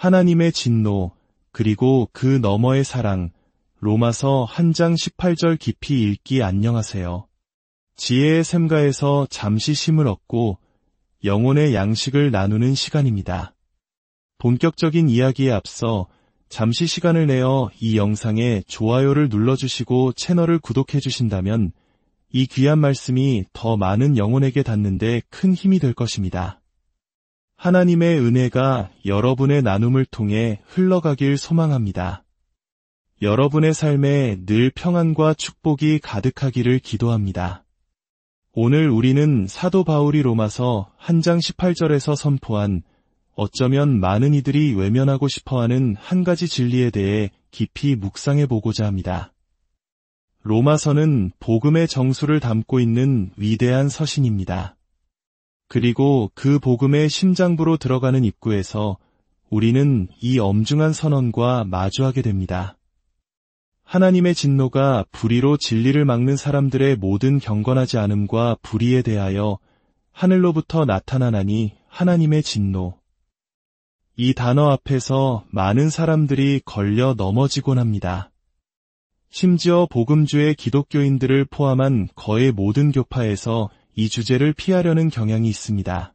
하나님의 진노, 그리고 그 너머의 사랑, 로마서 1장 18절 깊이 읽기 안녕하세요. 지혜의 샘가에서 잠시 쉼을 얻고 영혼의 양식을 나누는 시간입니다. 본격적인 이야기에 앞서 잠시 시간을 내어 이 영상에 좋아요를 눌러주시고 채널을 구독해주신다면 이 귀한 말씀이 더 많은 영혼에게 닿는 데 큰 힘이 될 것입니다. 하나님의 은혜가 여러분의 나눔을 통해 흘러가길 소망합니다. 여러분의 삶에 늘 평안과 축복이 가득하기를 기도합니다. 오늘 우리는 사도 바울이 로마서 1장 18절에서 선포한 어쩌면 많은 이들이 외면하고 싶어하는 한 가지 진리에 대해 깊이 묵상해 보고자 합니다. 로마서는 복음의 정수를 담고 있는 위대한 서신입니다. 그리고 그 복음의 심장부로 들어가는 입구에서 우리는 이 엄중한 선언과 마주하게 됩니다. 하나님의 진노가 불의로 진리를 막는 사람들의 모든 경건하지 않음과 불의에 대하여 하늘로부터 나타나나니 하나님의 진노. 이 단어 앞에서 많은 사람들이 걸려 넘어지곤 합니다. 심지어 복음주의 기독교인들을 포함한 거의 모든 교파에서 이 주제를 피하려는 경향이 있습니다.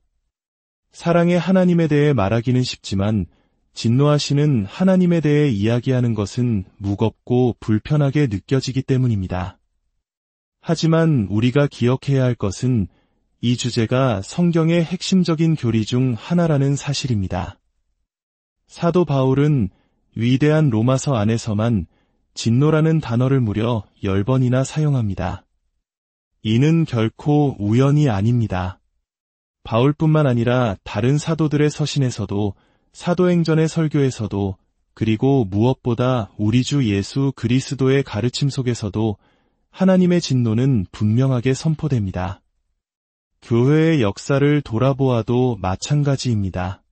사랑의 하나님에 대해 말하기는 쉽지만 진노하시는 하나님에 대해 이야기하는 것은 무겁고 불편하게 느껴지기 때문입니다. 하지만 우리가 기억해야 할 것은 이 주제가 성경의 핵심적인 교리 중 하나라는 사실입니다. 사도 바울은 위대한 로마서 안에서만 진노라는 단어를 무려 10번이나 사용합니다. 이는 결코 우연이 아닙니다. 바울뿐만 아니라 다른 사도들의 서신에서도 사도행전의 설교에서도 그리고 무엇보다 우리 주 예수 그리스도의 가르침 속에서도 하나님의 진노는 분명하게 선포됩니다. 교회의 역사를 돌아보아도 마찬가지입니다.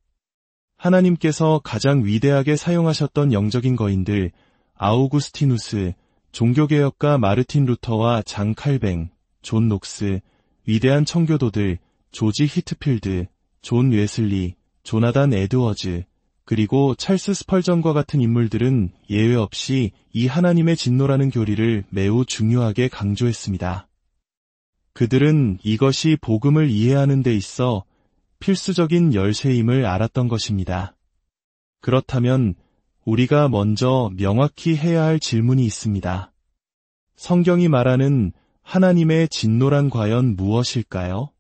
하나님께서 가장 위대하게 사용하셨던 영적인 거인들 아우구스티누스, 종교개혁가 마르틴 루터와 장 칼뱅, 존 녹스, 위대한 청교도들 조지 히트필드, 존 웨슬리, 조나단 에드워즈, 그리고 찰스 스펄전과 같은 인물들은 예외 없이 이 하나님의 진노라는 교리를 매우 중요하게 강조했습니다. 그들은 이것이 복음을 이해하는 데 있어 필수적인 열쇠임을 알았던 것입니다. 그렇다면 우리가 먼저 명확히 해야 할 질문이 있습니다. 성경이 말하는 하나님의 진노란 과연 무엇일까요?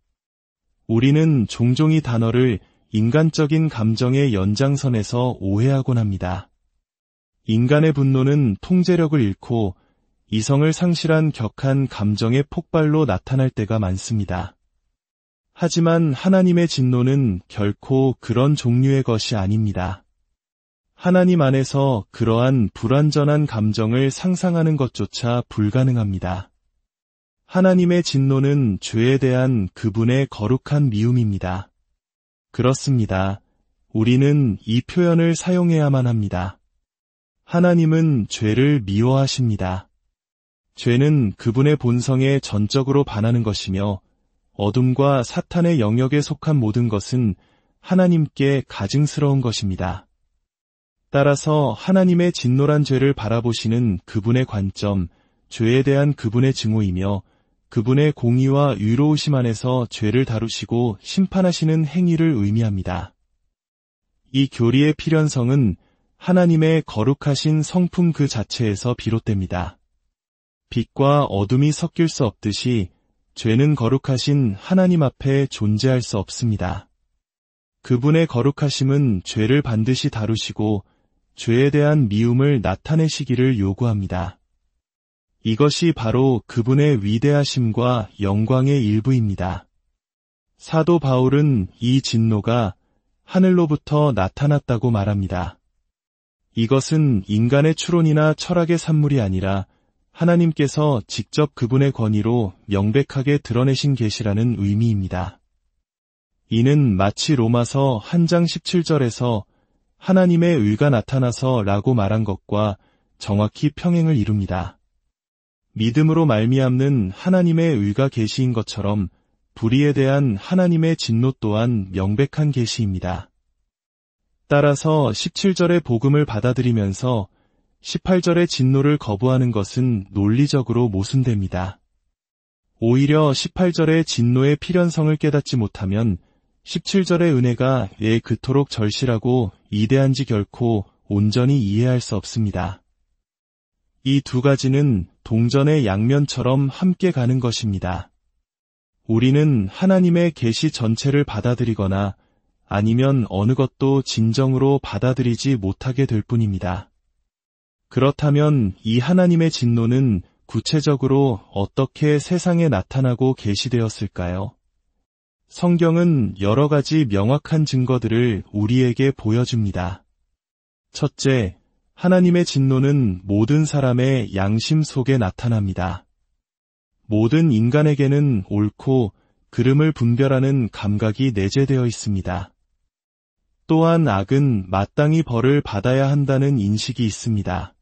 우리는 종종 이 단어를 인간적인 감정의 연장선에서 오해하곤 합니다. 인간의 분노는 통제력을 잃고 이성을 상실한 격한 감정의 폭발로 나타날 때가 많습니다. 하지만 하나님의 진노는 결코 그런 종류의 것이 아닙니다. 하나님 안에서 그러한 불완전한 감정을 상상하는 것조차 불가능합니다. 하나님의 진노는 죄에 대한 그분의 거룩한 미움입니다. 그렇습니다. 우리는 이 표현을 사용해야만 합니다. 하나님은 죄를 미워하십니다. 죄는 그분의 본성에 전적으로 반하는 것이며 어둠과 사탄의 영역에 속한 모든 것은 하나님께 가증스러운 것입니다. 따라서 하나님의 진노란 죄를 바라보시는 그분의 관점, 죄에 대한 그분의 증오이며 그분의 공의와 의로우심 안에서 죄를 다루시고 심판하시는 행위를 의미합니다. 이 교리의 필연성은 하나님의 거룩하신 성품 그 자체에서 비롯됩니다. 빛과 어둠이 섞일 수 없듯이 죄는 거룩하신 하나님 앞에 존재할 수 없습니다. 그분의 거룩하심은 죄를 반드시 다루시고 죄에 대한 미움을 나타내시기를 요구합니다. 이것이 바로 그분의 위대하심과 영광의 일부입니다. 사도 바울은 이 진노가 하늘로부터 나타났다고 말합니다. 이것은 인간의 추론이나 철학의 산물이 아니라 하나님께서 직접 그분의 권위로 명백하게 드러내신 계시라는 의미입니다. 이는 마치 로마서 1장 17절에서 하나님의 의가 나타나서 라고 말한 것과 정확히 평행을 이룹니다. 믿음으로 말미암는 하나님의 의가 계시인 것처럼 불의에 대한 하나님의 진노 또한 명백한 계시입니다. 따라서 17절의 복음을 받아들이면서 18절의 진노를 거부하는 것은 논리적으로 모순됩니다. 오히려 18절의 진노의 필연성을 깨닫지 못하면 17절의 은혜가 왜 그토록 절실하고 위대한지 결코 온전히 이해할 수 없습니다. 이 두 가지는 동전의 양면처럼 함께 가는 것입니다. 우리는 하나님의 계시 전체를 받아들이거나 아니면 어느 것도 진정으로 받아들이지 못하게 될 뿐입니다. 그렇다면 이 하나님의 진노는 구체적으로 어떻게 세상에 나타나고 계시되었을까요? 성경은 여러 가지 명확한 증거들을 우리에게 보여줍니다. 첫째, 하나님의 진노는 모든 사람의 양심 속에 나타납니다. 모든 인간에게는 옳고 그름을 분별하는 감각이 내재되어 있습니다. 또한 악은 마땅히 벌을 받아야 한다는 인식이 있습니다.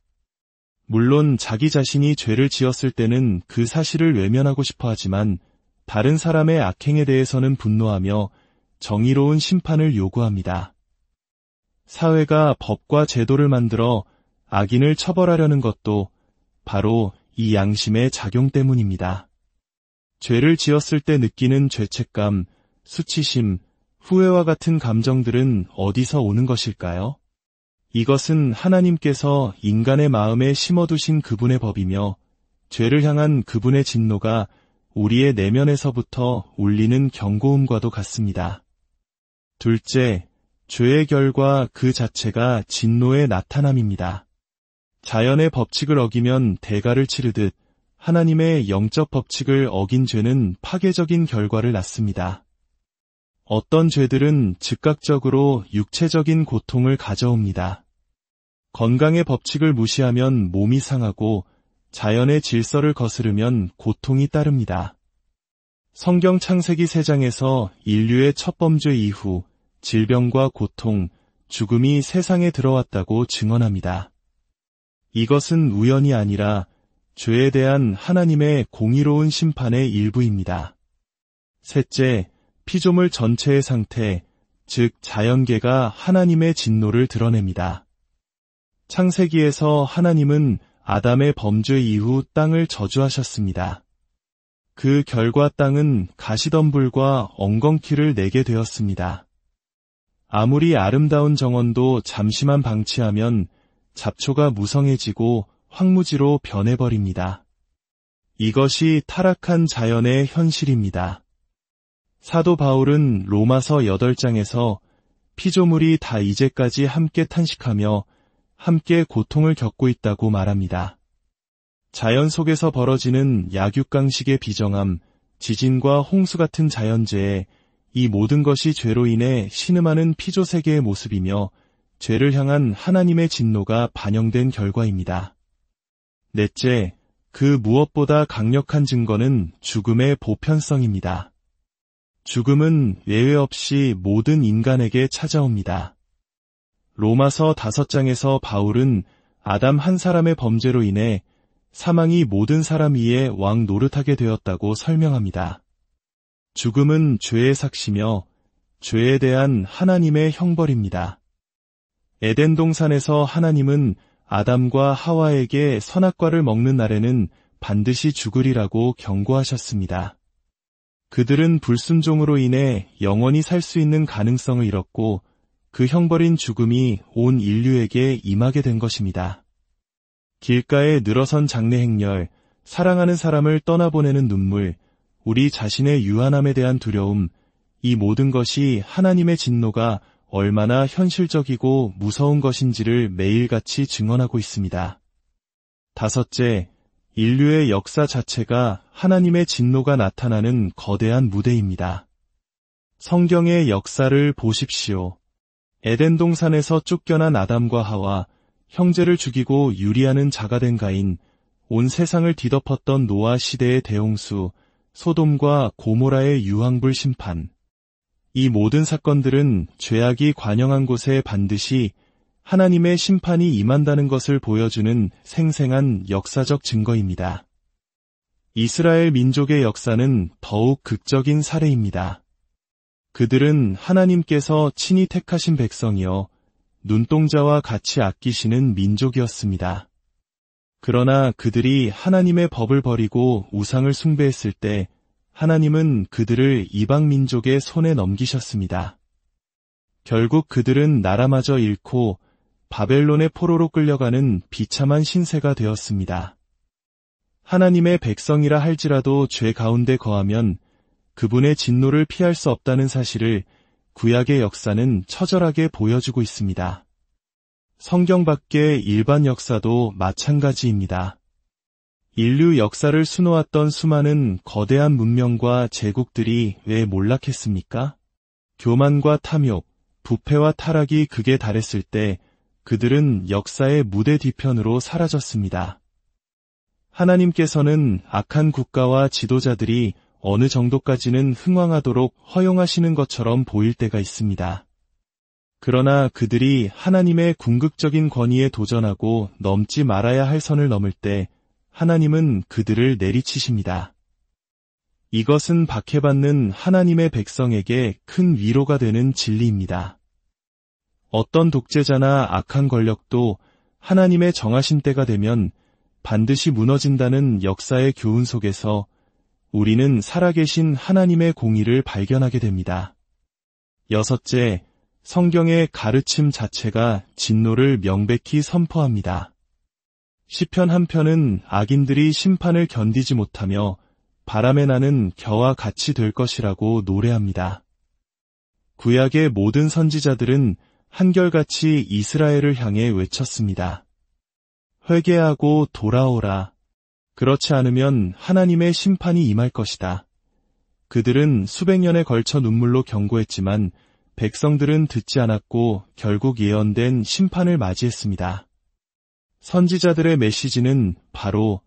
물론 자기 자신이 죄를 지었을 때는 그 사실을 외면하고 싶어 하지만 다른 사람의 악행에 대해서는 분노하며 정의로운 심판을 요구합니다. 사회가 법과 제도를 만들어 악인을 처벌하려는 것도 바로 이 양심의 작용 때문입니다. 죄를 지었을 때 느끼는 죄책감, 수치심, 후회와 같은 감정들은 어디서 오는 것일까요? 이것은 하나님께서 인간의 마음에 심어두신 그분의 법이며 죄를 향한 그분의 진노가 우리의 내면에서부터 울리는 경고음과도 같습니다. 둘째, 죄의 결과 그 자체가 진노의 나타남입니다. 자연의 법칙을 어기면 대가를 치르듯 하나님의 영적 법칙을 어긴 죄는 파괴적인 결과를 낳습니다. 어떤 죄들은 즉각적으로 육체적인 고통을 가져옵니다. 건강의 법칙을 무시하면 몸이 상하고 자연의 질서를 거스르면 고통이 따릅니다. 성경 창세기 3장에서 인류의 첫 범죄 이후 질병과 고통, 죽음이 세상에 들어왔다고 증언합니다. 이것은 우연이 아니라 죄에 대한 하나님의 공의로운 심판의 일부입니다. 셋째, 피조물 전체의 상태, 즉 자연계가 하나님의 진노를 드러냅니다. 창세기에서 하나님은 아담의 범죄 이후 땅을 저주하셨습니다. 그 결과 땅은 가시덤불과 엉겅퀴를 내게 되었습니다. 아무리 아름다운 정원도 잠시만 방치하면 잡초가 무성해지고 황무지로 변해버립니다. 이것이 타락한 자연의 현실입니다. 사도 바울은 로마서 8장에서 피조물이 다 이제까지 함께 탄식하며 함께 고통을 겪고 있다고 말합니다. 자연 속에서 벌어지는 약육강식의 비정함, 지진과 홍수 같은 자연재해, 이 모든 것이 죄로 인해 신음하는 피조세계의 모습이며 죄를 향한 하나님의 진노가 반영된 결과입니다. 넷째, 그 무엇보다 강력한 증거는 죽음의 보편성입니다. 죽음은 예외 없이 모든 인간에게 찾아옵니다. 로마서 5장에서 바울은 아담 한 사람의 범죄로 인해 사망이 모든 사람 위에 왕 노릇하게 되었다고 설명합니다. 죽음은 죄의 삭시며 죄에 대한 하나님의 형벌입니다. 에덴 동산에서 하나님은 아담과 하와에게 선악과를 먹는 날에는 반드시 죽으리라고 경고하셨습니다. 그들은 불순종으로 인해 영원히 살 수 있는 가능성을 잃었고 그 형벌인 죽음이 온 인류에게 임하게 된 것입니다. 길가에 늘어선 장래 행렬, 사랑하는 사람을 떠나보내는 눈물, 우리 자신의 유한함에 대한 두려움, 이 모든 것이 하나님의 진노가 얼마나 현실적이고 무서운 것인지를 매일같이 증언하고 있습니다. 다섯째, 인류의 역사 자체가 하나님의 진노가 나타나는 거대한 무대입니다. 성경의 역사를 보십시오. 에덴 동산에서 쫓겨난 아담과 하와, 형제를 죽이고 유리하는 자가 된 가인, 온 세상을 뒤덮었던 노아 시대의 대홍수, 소돔과 고모라의 유황불 심판. 이 모든 사건들은 죄악이 관영한 곳에 반드시 하나님의 심판이 임한다는 것을 보여주는 생생한 역사적 증거입니다. 이스라엘 민족의 역사는 더욱 극적인 사례입니다. 그들은 하나님께서 친히 택하신 백성이여 눈동자와 같이 아끼시는 민족이었습니다. 그러나 그들이 하나님의 법을 버리고 우상을 숭배했을 때 하나님은 그들을 이방 민족의 손에 넘기셨습니다. 결국 그들은 나라마저 잃고 바벨론의 포로로 끌려가는 비참한 신세가 되었습니다. 하나님의 백성이라 할지라도 죄 가운데 거하면 그분의 진노를 피할 수 없다는 사실을 구약의 역사는 처절하게 보여주고 있습니다. 성경 밖의 일반 역사도 마찬가지입니다. 인류 역사를 수놓았던 수많은 거대한 문명과 제국들이 왜 몰락했습니까? 교만과 탐욕, 부패와 타락이 극에 달했을 때 그들은 역사의 무대 뒤편으로 사라졌습니다. 하나님께서는 악한 국가와 지도자들이 어느 정도까지는 흥왕하도록 허용하시는 것처럼 보일 때가 있습니다. 그러나 그들이 하나님의 궁극적인 권위에 도전하고 넘지 말아야 할 선을 넘을 때 하나님은 그들을 내리치십니다. 이것은 박해받는 하나님의 백성에게 큰 위로가 되는 진리입니다. 어떤 독재자나 악한 권력도 하나님의 정하신 때가 되면 반드시 무너진다는 역사의 교훈 속에서 우리는 살아계신 하나님의 공의를 발견하게 됩니다. 여섯째, 성경의 가르침 자체가 진노를 명백히 선포합니다. 시편 한 편은 악인들이 심판을 견디지 못하며 바람에 나는 겨와 같이 될 것이라고 노래합니다. 구약의 모든 선지자들은 한결같이 이스라엘을 향해 외쳤습니다. 회개하고 돌아오라. 그렇지 않으면 하나님의 심판이 임할 것이다. 그들은 수백 년에 걸쳐 눈물로 경고했지만 백성들은 듣지 않았고 결국 예언된 심판을 맞이했습니다. 선지자들의 메시지는 바로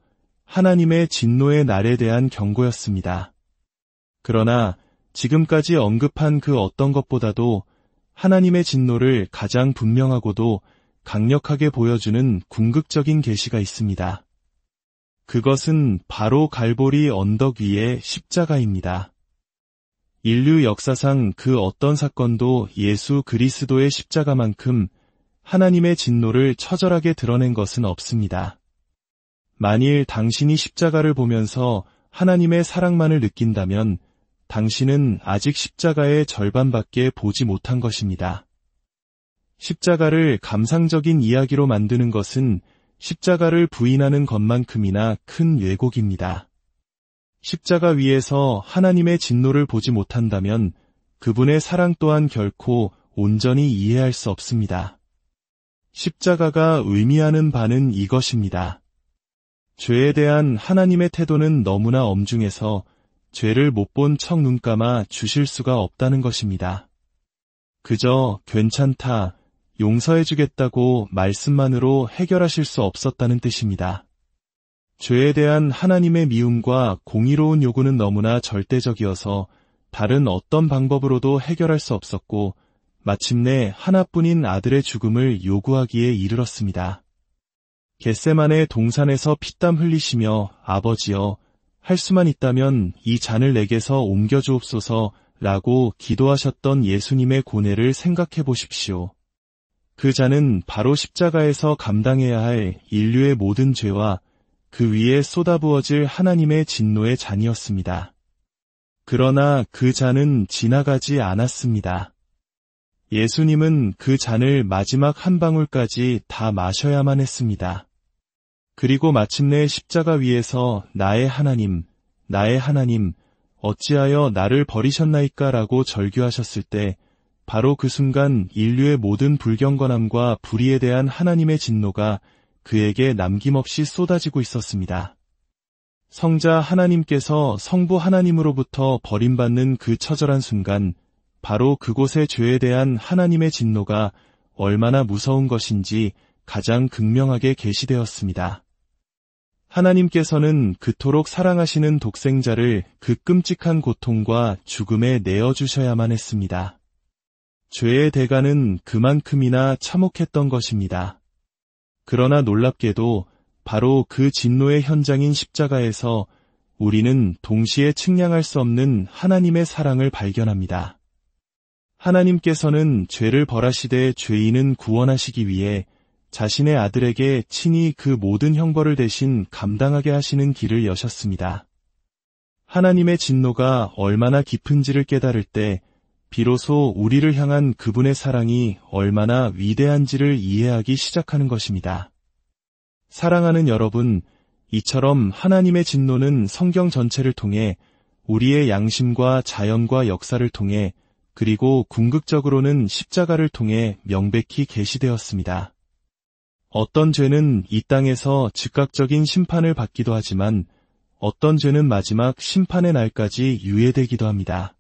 하나님의 진노의 날에 대한 경고였습니다. 그러나 지금까지 언급한 그 어떤 것보다도 하나님의 진노를 가장 분명하고도 강력하게 보여주는 궁극적인 계시가 있습니다. 그것은 바로 갈보리 언덕 위의 십자가입니다. 인류 역사상 그 어떤 사건도 예수 그리스도의 십자가만큼 하나님의 진노를 처절하게 드러낸 것은 없습니다. 만일 당신이 십자가를 보면서 하나님의 사랑만을 느낀다면 당신은 아직 십자가의 절반밖에 보지 못한 것입니다. 십자가를 감상적인 이야기로 만드는 것은 십자가를 부인하는 것만큼이나 큰 왜곡입니다. 십자가 위에서 하나님의 진노를 보지 못한다면 그분의 사랑 또한 결코 온전히 이해할 수 없습니다. 십자가가 의미하는 바는 이것입니다. 죄에 대한 하나님의 태도는 너무나 엄중해서 죄를 못 본 척 눈 감아 주실 수가 없다는 것입니다. 그저 괜찮다, 용서해주겠다고 말씀만으로 해결하실 수 없었다는 뜻입니다. 죄에 대한 하나님의 미움과 공의로운 요구는 너무나 절대적이어서 다른 어떤 방법으로도 해결할 수 없었고 마침내 하나뿐인 아들의 죽음을 요구하기에 이르렀습니다. 겟세마네 동산에서 피땀 흘리시며 아버지여 할 수만 있다면 이 잔을 내게서 옮겨주옵소서 라고 기도하셨던 예수님의 고뇌를 생각해 보십시오. 그 잔은 바로 십자가에서 감당해야 할 인류의 모든 죄와 그 위에 쏟아부어질 하나님의 진노의 잔이었습니다. 그러나 그 잔은 지나가지 않았습니다. 예수님은 그 잔을 마지막 한 방울까지 다 마셔야만 했습니다. 그리고 마침내 십자가 위에서 나의 하나님, 어찌하여 나를 버리셨나이까 라고 절규하셨을 때 바로 그 순간 인류의 모든 불경건함과 불의에 대한 하나님의 진노가 그에게 남김없이 쏟아지고 있었습니다. 성자 하나님께서 성부 하나님으로부터 버림받는 그 처절한 순간 바로 그곳의 죄에 대한 하나님의 진노가 얼마나 무서운 것인지 가장 극명하게 계시되었습니다. 하나님께서는 그토록 사랑하시는 독생자를 그 끔찍한 고통과 죽음에 내어주셔야만 했습니다. 죄의 대가는 그만큼이나 참혹했던 것입니다. 그러나 놀랍게도 바로 그 진노의 현장인 십자가에서 우리는 동시에 측량할 수 없는 하나님의 사랑을 발견합니다. 하나님께서는 죄를 벌하시되 죄인은 구원하시기 위해 자신의 아들에게 친히 그 모든 형벌을 대신 감당하게 하시는 길을 여셨습니다. 하나님의 진노가 얼마나 깊은지를 깨달을 때 비로소 우리를 향한 그분의 사랑이 얼마나 위대한지를 이해하기 시작하는 것입니다. 사랑하는 여러분, 이처럼 하나님의 진노는 성경 전체를 통해 우리의 양심과 자연과 역사를 통해 그리고 궁극적으로는 십자가를 통해 명백히 계시되었습니다. 어떤 죄는 이 땅에서 즉각적인 심판을 받기도 하지만 어떤 죄는 마지막 심판의 날까지 유예되기도 합니다.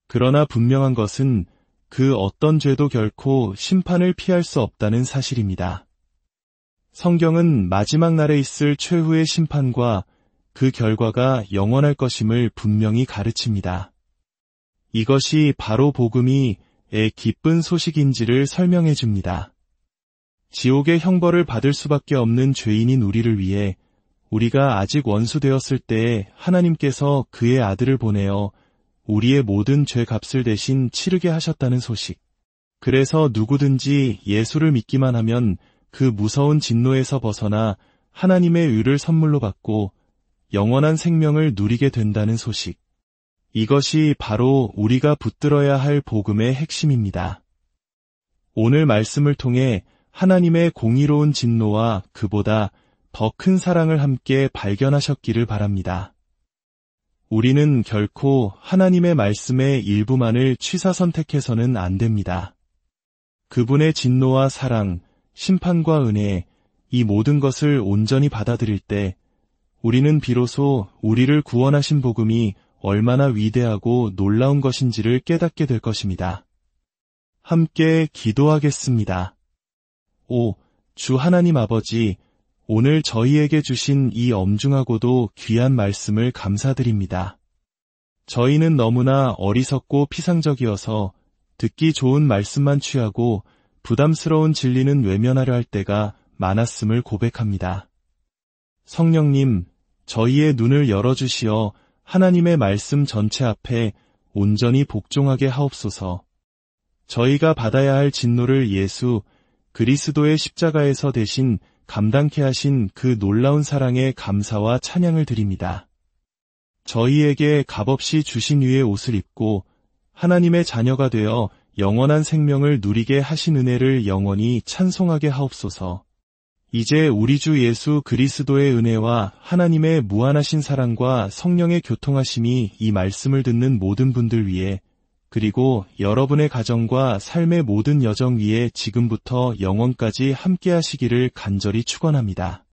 그러나 분명한 것은 그 어떤 죄도 결코 심판을 피할 수 없다는 사실입니다. 성경은 마지막 날에 있을 최후의 심판과 그 결과가 영원할 것임을 분명히 가르칩니다. 이것이 바로 복음이 기쁜 소식인지를 설명해 줍니다. 지옥의 형벌을 받을 수밖에 없는 죄인인 우리를 위해 우리가 아직 원수되었을 때에 하나님께서 그의 아들을 보내어 우리의 모든 죄 값을 대신 치르게 하셨다는 소식. 그래서 누구든지 예수를 믿기만 하면 그 무서운 진노에서 벗어나 하나님의 의를 선물로 받고 영원한 생명을 누리게 된다는 소식. 이것이 바로 우리가 붙들어야 할 복음의 핵심입니다. 오늘 말씀을 통해 하나님의 공의로운 진노와 그보다 더 큰 사랑을 함께 발견하셨기를 바랍니다. 우리는 결코 하나님의 말씀의 일부만을 취사 선택해서는 안 됩니다. 그분의 진노와 사랑, 심판과 은혜, 이 모든 것을 온전히 받아들일 때 우리는 비로소 우리를 구원하신 복음이 얼마나 위대하고 놀라운 것인지를 깨닫게 될 것입니다. 함께 기도하겠습니다. 오, 주 하나님 아버지, 오늘 저희에게 주신 이 엄중하고도 귀한 말씀을 감사드립니다. 저희는 너무나 어리석고 피상적이어서 듣기 좋은 말씀만 취하고 부담스러운 진리는 외면하려 할 때가 많았음을 고백합니다. 성령님, 저희의 눈을 열어주시어 하나님의 말씀 전체 앞에 온전히 복종하게 하옵소서. 저희가 받아야 할 진노를 예수 그리스도의 십자가에서 대신 감당케 하신 그 놀라운 사랑에 감사와 찬양을 드립니다. 저희에게 값없이 주신 위의 옷을 입고 하나님의 자녀가 되어 영원한 생명을 누리게 하신 은혜를 영원히 찬송하게 하옵소서. 이제 우리 주 예수 그리스도의 은혜와 하나님의 무한하신 사랑과 성령의 교통하심이 이 말씀을 듣는 모든 분들 위에 그리고 여러분의 가정과 삶의 모든 여정 위에 지금부터 영원까지 함께 하시기를 간절히 축원합니다.